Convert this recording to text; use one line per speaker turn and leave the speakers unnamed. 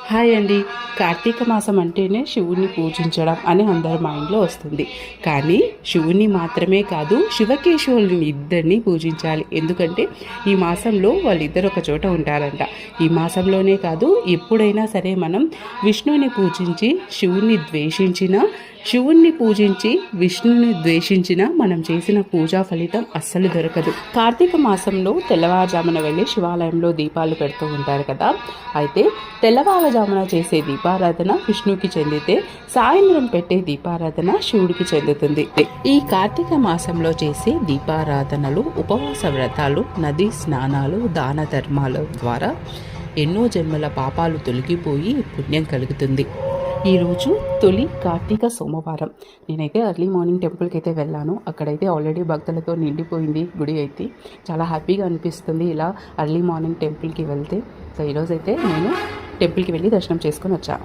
Hi అండి. కార్తీక మాసం అంటేనే శివుణ్ణి పూజించడం అని అందరి మైండ్లో వస్తుంది. కానీ శివుణ్ణి మాత్రమే కాదు, శివకేశవుల్ని ఇద్దరిని పూజించాలి. ఎందుకంటే ఈ మాసంలో వాళ్ళిద్దరు ఒక చోట ఉంటారంట. ఈ మాసంలోనే కాదు, ఎప్పుడైనా సరే మనం విష్ణువుని పూజించి శివుణ్ణి పూజించి విష్ణుని ద్వేషించిన మనం చేసిన పూజా ఫలితం అస్సలు దొరకదు. కార్తీక మాసంలో తెల్లవారుజామున వెళ్ళి శివాలయంలో దీపాలు పెడుతూ ఉంటారు కదా. అయితే తెల్లవారుజామున చేసే దీపారాధన విష్ణువుకి చెందితే, సాయంత్రం పెట్టే దీపారాధన శివుడికి చెందుతుంది. ఈ కార్తీక మాసంలో చేసే దీపారాధనలు, ఉపవాస వ్రతాలు, నదీ స్నానాలు, దాన ధర్మాల ద్వారా ఎన్నో జన్మల పాపాలు తొలగిపోయి పుణ్యం కలుగుతుంది. ఈరోజు తొలి కార్తీక సోమవారం. నేనైతే ఎర్లీ మార్నింగ్ టెంపుల్కి అయితే వెళ్ళాను. అక్కడైతే ఆల్రెడీ భక్తులతో నిండిపోయింది గుడి అయితే. చాలా హ్యాపీగా అనిపిస్తుంది ఇలా ఎర్లీ మార్నింగ్ టెంపుల్కి వెళ్తే. సో ఈరోజైతే నేను టెంపుల్కి వెళ్ళి దర్శనం చేసుకొని వచ్చాను.